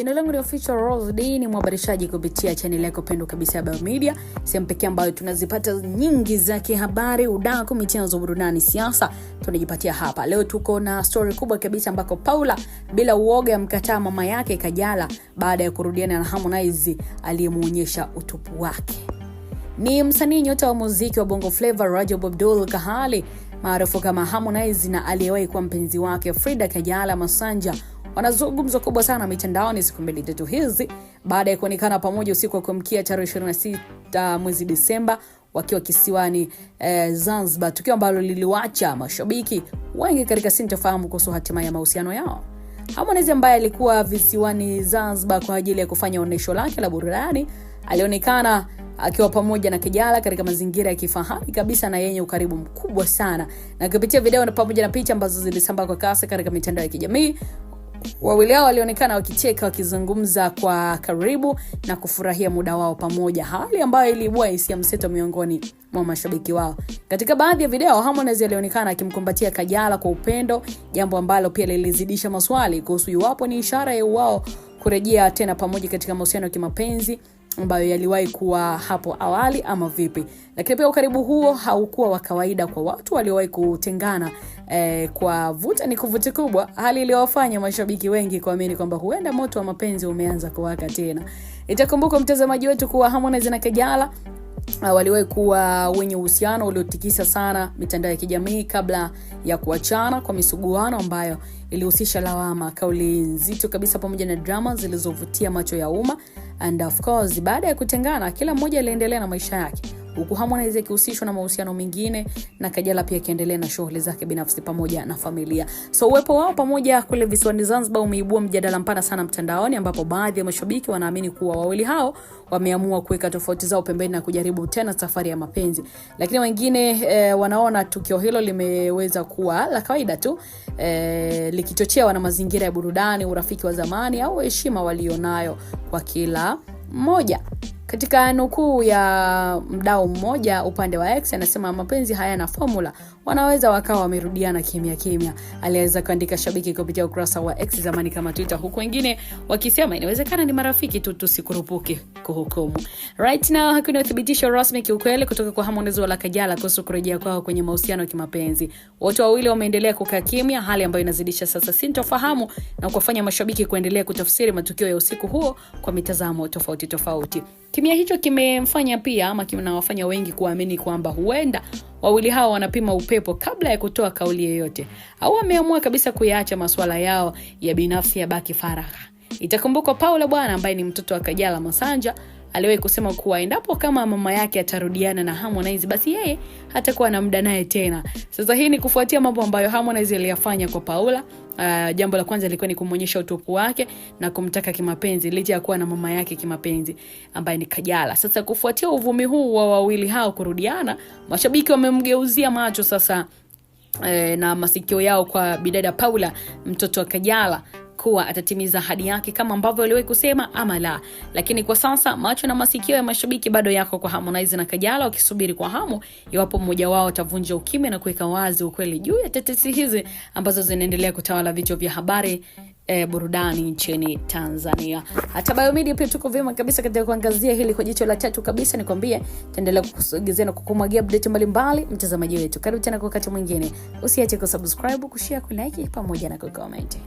Jina langu ni Official Rose D, ni mhabarishaji kupitia channel yako pendwa kabisa ya Biomedia, sehemu pekee ambayo tunazipata nyingi za kihabari, udaku, michezo, burudani, siasa, tunajipatia hapa. Leo tuko na story kubwa kabisa ambako Paula bila uoga mkataa mama yake Kajala baada ya kurudiana na Harmonize aliyemuonyesha utupu wake. Ni msanii nyota wa muziki wa Bongo Flava Rajab Abdul Kahali maarufu kama Harmonize na aliyewahi kuwa mpenzi wake Frida Kajala Masanja wanazungumzo kubwa sana mitandaoni siku mbili tatu hizi baada ya kuonekana pamoja usiku wa kuamkia tarehe 26 mwezi Disemba wakiwa kisiwani Zanzibar, tukio ambalo liliwaacha mashabiki wengi katika sintofahamu kuhusu hatima ya mahusiano yao. Harmonize ambaye alikuwa visiwani Zanzibar kwa ajili ya kufanya onyesho lake la burudani alionekana akiwa pamoja na Kajala katika mazingira ya kifahari kabisa na yenye ukaribu mkubwa sana, na kupitia video na pamoja na picha ambazo zilisambaa kwa kasi katika mitandao ya kijamii, wawili hao walionekana wakicheka, wakizungumza kwa karibu na kufurahia muda wao pamoja, hali ambayo iliibua hisia mseto miongoni mwa mashabiki wao. Katika baadhi ya video Harmonize alionekana akimkumbatia Kajala kwa upendo, jambo ambalo pia lilizidisha maswali kuhusu iwapo ni ishara ya wao kurejea tena pamoja katika mahusiano ya kimapenzi ambayo yaliwahi kuwa hapo awali ama vipi. Lakini pia ukaribu huo haukuwa wa kawaida kwa watu waliowahi kutengana kwa vuta ni kuvuta kubwa, hali iliyowafanya mashabiki wengi kuamini kwamba huenda moto wa mapenzi umeanza kuwaka tena. Itakumbuka mtazamaji wetu kuwa Harmonize na Kajala waliwahi kuwa wenye uhusiano uliotikisa sana mitandao ya kijamii kabla ya kuachana kwa misuguano ambayo ilihusisha lawama, kauli nzito kabisa pamoja na drama zilizovutia macho ya umma. And of course, baada ya kutengana kila mmoja aliendelea na maisha yake, huku Harmonize akihusishwa na mahusiano mengine na Kajala pia akiendelea na shughuli zake binafsi pamoja na familia. So uwepo wao pamoja kule visiwani Zanzibar umeibua mjadala mpana sana mtandaoni, ambapo baadhi ya mashabiki wanaamini kuwa wawili hao wameamua kuweka tofauti zao pembeni na kujaribu tena safari ya mapenzi. Lakini wengine wanaona tukio hilo limeweza kuwa la kawaida tu, likichochewa na mazingira ya burudani, urafiki wa zamani au heshima walionayo kwa kila mmoja. Katika nukuu ya mdau mmoja upande wa X anasema mapenzi hayana formula, wanaweza wakawa wamerudiana kimya kimya, aliweza kuandika shabiki kupitia ukurasa wa X zamani kama Twitter, huku wengine wakisema inawezekana ni marafiki tu, tusikurupuke kuhukumu. Right now hakuna uthibitisho rasmi kiukweli kutoka kwa Harmonize wala Kajala kuhusu kurejea kwao kwenye mahusiano ya kimapenzi. Wote wawili wameendelea kukaa kimya, hali ambayo inazidisha sasa sintofahamu na kufanya mashabiki kuendelea kutafsiri matukio ya usiku huo kwa mitazamo tofauti tofauti. Kimya hicho kimemfanya pia ama kinawafanya wengi kuamini kwamba huenda wawili hao wanapima upepo kabla ya kutoa kauli yoyote, au wameamua kabisa kuyaacha masuala yao ya binafsi ya baki faragha. Itakumbuka Paula bwana ambaye ni mtoto wa Kajala Masanja aliwahi kusema kuwa endapo kama mama yake atarudiana na Harmonize basi yeye hatakuwa na muda naye tena. Sasa hii ni kufuatia mambo ambayo Harmonize aliyafanya kwa Paula. Jambo la kwanza lilikuwa ni kumuonyesha utupu wake na kumtaka kimapenzi licha ya kuwa na mama yake kimapenzi ambaye ni Kajala. Sasa kufuatia uvumi huu wa wawili hao kurudiana, mashabiki wamemgeuzia macho sasa na masikio yao kwa bidada Paula, mtoto wa Kajala, kuwa atatimiza ahadi yake kama ambavyo aliwahi kusema ama la. Lakini kwa sasa macho na masikio ya mashabiki bado yako kwa Harmonize na Kajala, wakisubiri kwa hamu iwapo mmoja wao atavunja ukimya na kuweka wazi ukweli juu ya tetesi hizi ambazo zinaendelea kutawala vichwa vya habari burudani nchini Tanzania. Hata Biomedia pia tuko vyema kabisa katika kuangazia hili kwa jicho la tatu kabisa. Nikwambie tuendelea kukusogezea na kukumwagia update mbalimbali mtazamaji wetu. Karibu tena kwa wakati mwingine. Usiache kusubscribe, kushare, kulike pamoja na kucomment.